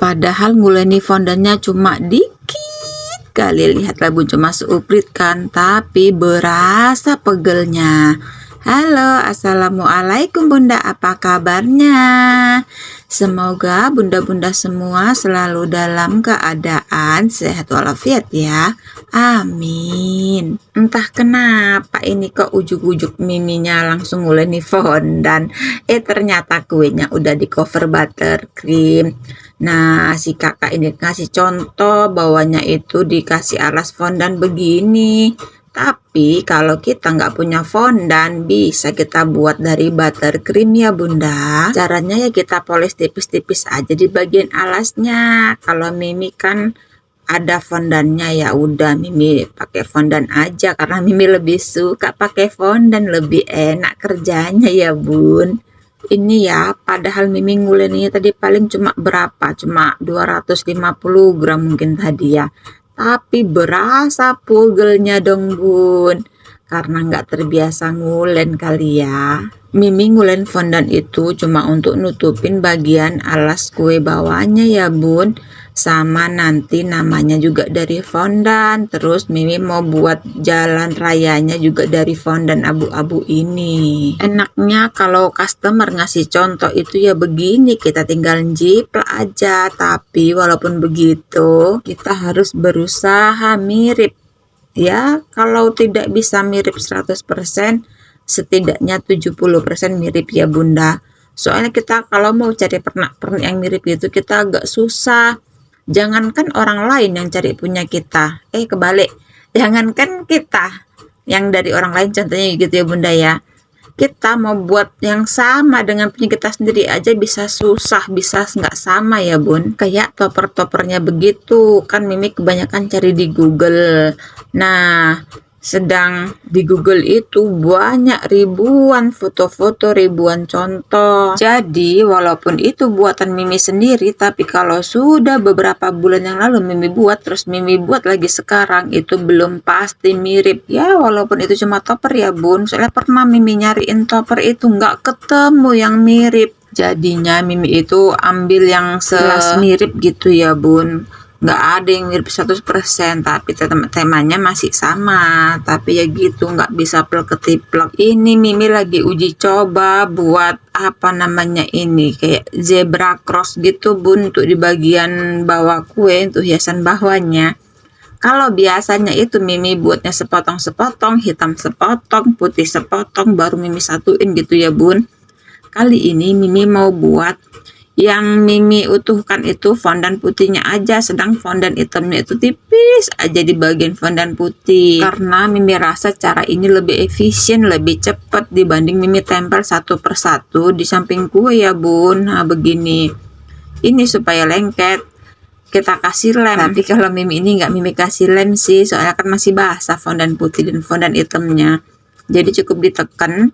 Padahal nguleni fondannya cuma dikit kali, lihatlah bun, cuma seuprit kan, tapi berasa pegelnya. Halo, assalamualaikum bunda, apa kabarnya? Semoga bunda-bunda semua selalu dalam keadaan sehat walafiat ya, amin. Entah kenapa ini kok ujuk-ujuk miminya langsung nguleni fondan, ternyata kuenya udah di cover buttercream. Nah, si kakak ini ngasih contoh bawahnya itu dikasih alas fondan begini. Tapi kalau kita nggak punya fondan, bisa kita buat dari buttercream ya bunda. Caranya ya kita poles tipis-tipis aja di bagian alasnya. Kalau Mimi kan ada fondannya, ya udah Mimi pakai fondan aja karena Mimi lebih suka pakai fondan, lebih enak kerjanya ya bun. Ini ya, padahal Mimi nguleninya tadi paling cuma berapa? Cuma 250 gram mungkin tadi ya. Tapi berasa pugelnya dong bun, karena nggak terbiasa ngulen kali ya. Mimi ngulen fondan itu cuma untuk nutupin bagian alas kue bawahnya ya bun, sama nanti namanya juga dari fondan. Terus Mimi mau buat jalan rayanya juga dari fondan abu-abu ini. Enaknya kalau customer ngasih contoh itu ya begini, kita tinggal jiplak aja. Tapi walaupun begitu kita harus berusaha mirip ya. Kalau tidak bisa mirip 100%, setidaknya 70% mirip ya bunda. Soalnya kita kalau mau cari pernak-pernik yang mirip itu kita agak susah. Jangankan orang lain yang cari punya kita, kebalik, jangankan kita yang dari orang lain, contohnya gitu ya bunda ya. Kita mau buat yang sama dengan punya kita sendiri aja bisa susah, bisa nggak sama ya bun. Kayak topper-toppernya begitu kan, Mimi kebanyakan cari di Google. Nah, sedang di Google itu banyak ribuan foto-foto, ribuan contoh. Jadi walaupun itu buatan Mimi sendiri, tapi kalau sudah beberapa bulan yang lalu Mimi buat, terus Mimi buat lagi sekarang, itu belum pasti mirip ya. Walaupun itu cuma topper ya bun, soalnya pernah Mimi nyariin topper itu nggak ketemu yang mirip. Jadinya Mimi itu ambil yang sekelas mirip gitu ya bun. Nggak ada yang mirip 100%, tapi temanya masih sama, tapi ya gitu nggak bisa plek ketiplek. Ini Mimi lagi uji coba buat apa namanya ini, kayak zebra cross gitu bun, untuk di bagian bawah kue, untuk hiasan bawahnya. Kalau biasanya itu Mimi buatnya sepotong-sepotong, hitam sepotong, putih sepotong, baru Mimi satuin gitu ya bun. Kali ini Mimi mau buat yang Mimi utuhkan itu fondan putihnya aja, sedang fondan hitamnya itu tipis aja di bagian fondan putih. Karena Mimi rasa cara ini lebih efisien, lebih cepat dibanding Mimi tempel satu persatu di samping kue ya bun. Nah begini, ini supaya lengket kita kasih lem. Tapi kalau Mimi ini nggak Mimi kasih lem sih, soalnya kan masih basah fondan putih dan fondan hitamnya. Jadi cukup ditekan,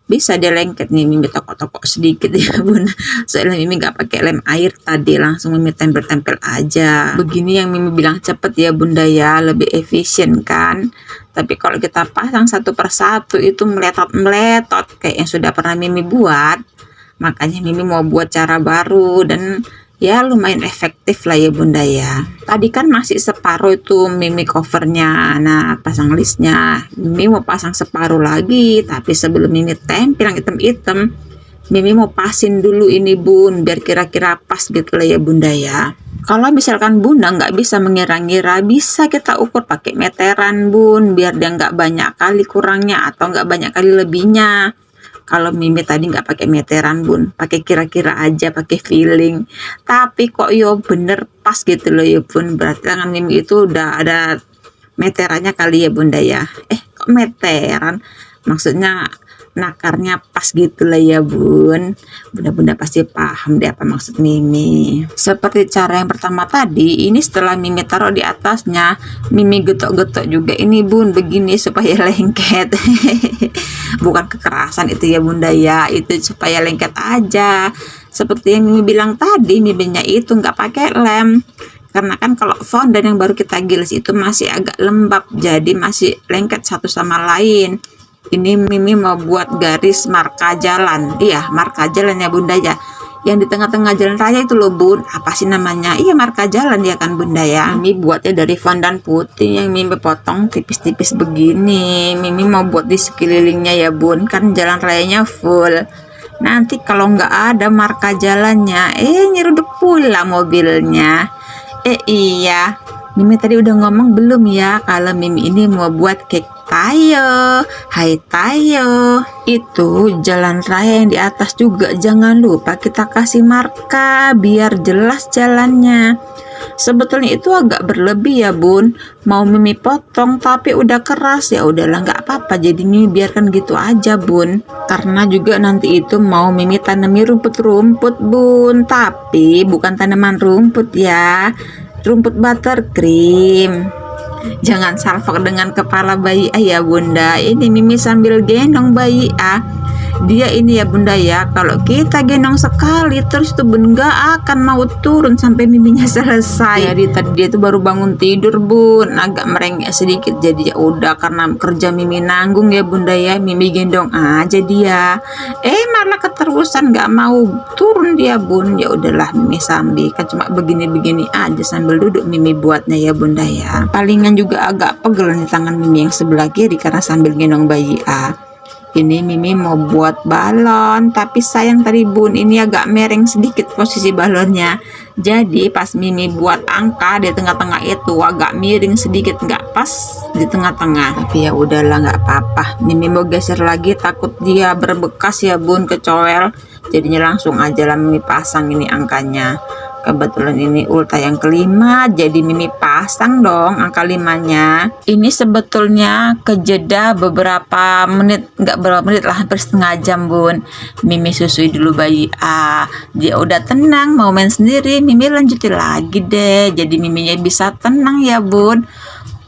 bisa dia lengket nih. Mimi tokok-tokok sedikit ya bun, soalnya Mimi nggak pakai lem air tadi, langsung Mimi tempel-tempel aja. Begini yang Mimi bilang cepet ya bunda ya, lebih efisien kan. Tapi kalau kita pasang satu persatu itu meletot-meletot kayak yang sudah pernah Mimi buat. Makanya Mimi mau buat cara baru dan ya lumayan efektif lah ya bunda ya. Tadi kan masih separuh itu Mimi covernya, nah pasang listnya Mimi mau pasang separuh lagi. Tapi sebelum Mimi tempel yang hitam-hitam, Mimi mau pasin dulu ini bun, biar kira-kira pas gitu lah ya bunda ya. Kalau misalkan bunda nggak bisa mengira-ngira, bisa kita ukur pakai meteran bun, biar dia nggak banyak kali kurangnya atau nggak banyak kali lebihnya. Kalau Mimi tadi nggak pakai meteran bun, pakai kira-kira aja, pakai feeling. Tapi kok yo bener pas gitu loh ya bun, berarti tangan Mimi itu udah ada meterannya kali ya bunda ya. Kok meteran? Maksudnya nakarnya pas gitu lah ya bun. Bunda-bunda pasti paham deh apa maksud Mimi. Seperti cara yang pertama tadi, ini setelah Mimi taruh di atasnya, Mimi getok-getok juga ini bun, begini supaya lengket. Bukan kekerasan itu ya bunda ya, itu supaya lengket aja. Seperti yang Mimi bilang tadi, Miminya itu nggak pakai lem. Karena kan kalau fondan yang baru kita giles itu masih agak lembab, jadi masih lengket satu sama lain. Ini Mimi mau buat garis marka jalan, iya marka jalan ya bunda ya. yang di tengah-tengah jalan raya itu loh bun, apa sih namanya, iya marka jalan ya kan bunda ya. Mimi buatnya dari fondan putih yang Mimi potong tipis-tipis begini. Mimi mau buat di sekelilingnya ya bun, kan jalan rayanya full. Nanti kalau nggak ada marka jalannya, nyeruduk pula mobilnya. Iya, Mimi tadi udah ngomong belum ya kalau Mimi ini mau buat cake Tayo. Hai Tayo, itu jalan raya yang di atas juga jangan lupa kita kasih marka biar jelas jalannya. Sebetulnya itu agak berlebih ya bun, mau Mimi potong tapi udah keras, ya udahlah nggak apa-apa, jadi Mimi biarkan gitu aja bun, karena juga nanti itu mau Mimi tanami rumput-rumput bun, tapi bukan tanaman rumput ya, rumput buttercream. Jangan salfok dengan kepala bayi ya bunda, ini Mimi sambil gendong bayi dia ini ya bunda ya, kalau kita gendong sekali terus tuh bun gak akan mau turun sampai miminya selesai. Jadi tadi dia tuh baru bangun tidur bun, agak merengek sedikit, jadi ya udah karena kerja Mimi nanggung ya bunda ya, Mimi gendong aja dia. Malah keterusan gak mau turun dia bun, ya udahlah Mimi sambil kan cuma begini-begini aja sambil duduk Mimi buatnya ya bunda ya. Palingan juga agak pegel nih tangan Mimi yang sebelah kiri karena sambil gendong bayi Ini Mimi mau buat balon, tapi sayang tadi bun ini agak mereng sedikit posisi balonnya. Jadi pas Mimi buat angka di tengah-tengah itu agak miring sedikit, nggak pas di tengah-tengah. Tapi ya udahlah nggak apa-apa. Mimi mau geser lagi takut dia berbekas ya bun, kecowel. Jadinya langsung aja lah Mimi pasang ini angkanya. Kebetulan ini ulta yang kelima, jadi Mimi pasang dong angka 5-nya. Ini sebetulnya kejeda beberapa menit, nggak berapa menit lah, hampir setengah jam bun. Mimi susui dulu bayi dia udah tenang mau main sendiri, Mimi lanjutin lagi deh, jadi Miminya bisa tenang ya bun.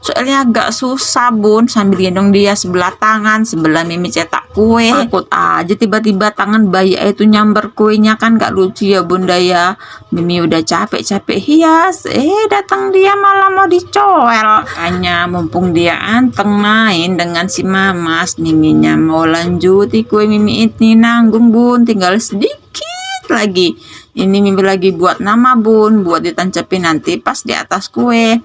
Soalnya agak susah bun sambil gendong dia sebelah tangan, sebelah Mimi cetak kue, takut aja tiba-tiba tangan bayi itu nyamber kuenya, kan gak lucu ya bunda ya. Mimi udah capek-capek hias, datang dia malah mau dicowel. Makanya mumpung dia anteng main dengan si mamas, Miminya mau lanjuti kue Mimi ini nanggung bun, tinggal sedikit lagi. Ini Mimi lagi buat nama bun, buat ditancepin nanti pas di atas kue.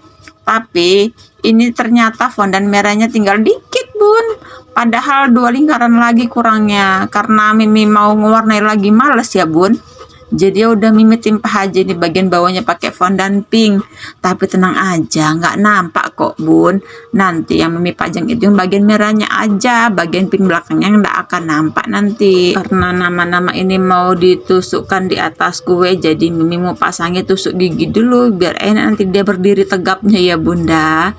Tapi ini ternyata fondan merahnya tinggal dikit bun, padahal 2 lingkaran lagi kurangnya, karena Mimi mau ngewarnai lagi males ya bun. Jadi ya udah Mimi timpah aja di bagian bawahnya pakai fondan pink. Tapi tenang aja, nggak nampak kok bun. Nanti yang Mimi pajang itu yang bagian merahnya aja, bagian pink belakangnya nggak akan nampak nanti. Karena nama-nama ini mau ditusukkan di atas kue, jadi Mimi mau pasangnya tusuk gigi dulu biar enak nanti dia berdiri tegapnya ya bunda.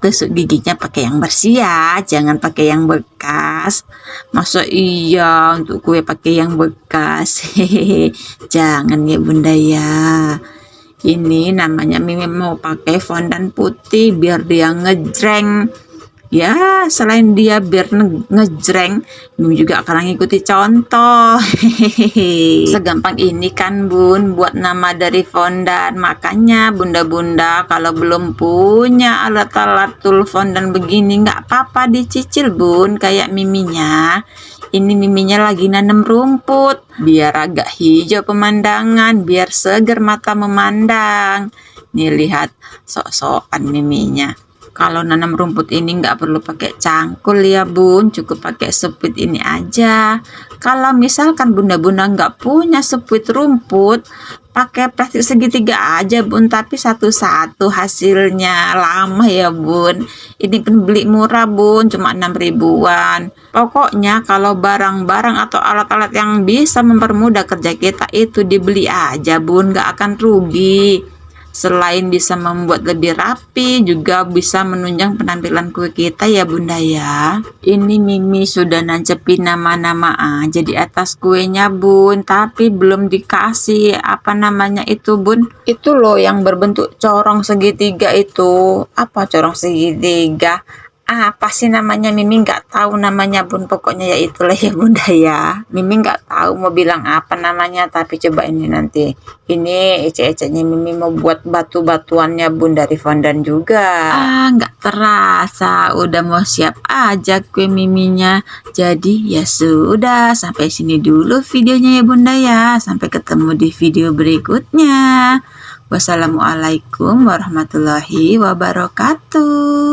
Tusuk giginya pakai yang bersih ya, jangan pakai yang bekas. Masa iya untuk kue pakai yang bekas? Hehehe, jangan ya bunda ya. Ini namanya Mimi mau pakai fondan putih biar dia ngejreng. Ya, selain dia biar ngejreng, Mimi juga akan ngikuti contoh. Segampang ini kan bun buat nama dari fondan. Makanya bunda-bunda kalau belum punya alat-alat tool fondan begini, nggak apa-apa dicicil bun, kayak Miminya. Ini Miminya lagi nanam rumput biar agak hijau pemandangan, biar seger mata memandang. Nih lihat sok-sokan Miminya. Kalau nanam rumput ini nggak perlu pakai cangkul ya bun, cukup pakai sepuit ini aja. Kalau misalkan bunda-bunda nggak punya sepuit rumput, pakai plastik segitiga aja bun, tapi satu-satu hasilnya lama ya bun. Ini kan beli murah bun, cuma 6 ribuan. Pokoknya kalau barang-barang atau alat-alat yang bisa mempermudah kerja kita itu dibeli aja bun, nggak akan rugi. Selain bisa membuat lebih rapi, juga bisa menunjang penampilan kue kita ya bunda ya. Ini Mimi sudah nancepin nama-nama aja di atas kuenya bun, tapi belum dikasih apa namanya itu bun. Itu loh yang berbentuk corong segitiga itu. Apa corong segitiga? apa sih namanya, Mimi nggak tahu namanya bun, pokoknya ya itulah ya bunda ya. Mimi nggak tahu mau bilang apa namanya, tapi coba ini nanti. Ini ece-ecenya Mimi mau buat batu-batuannya bun dari fondan juga. Nggak terasa udah mau siap aja kue Miminya. Jadi ya sudah, sampai sini dulu videonya ya bunda ya. Sampai ketemu di video berikutnya. Wassalamualaikum warahmatullahi wabarakatuh.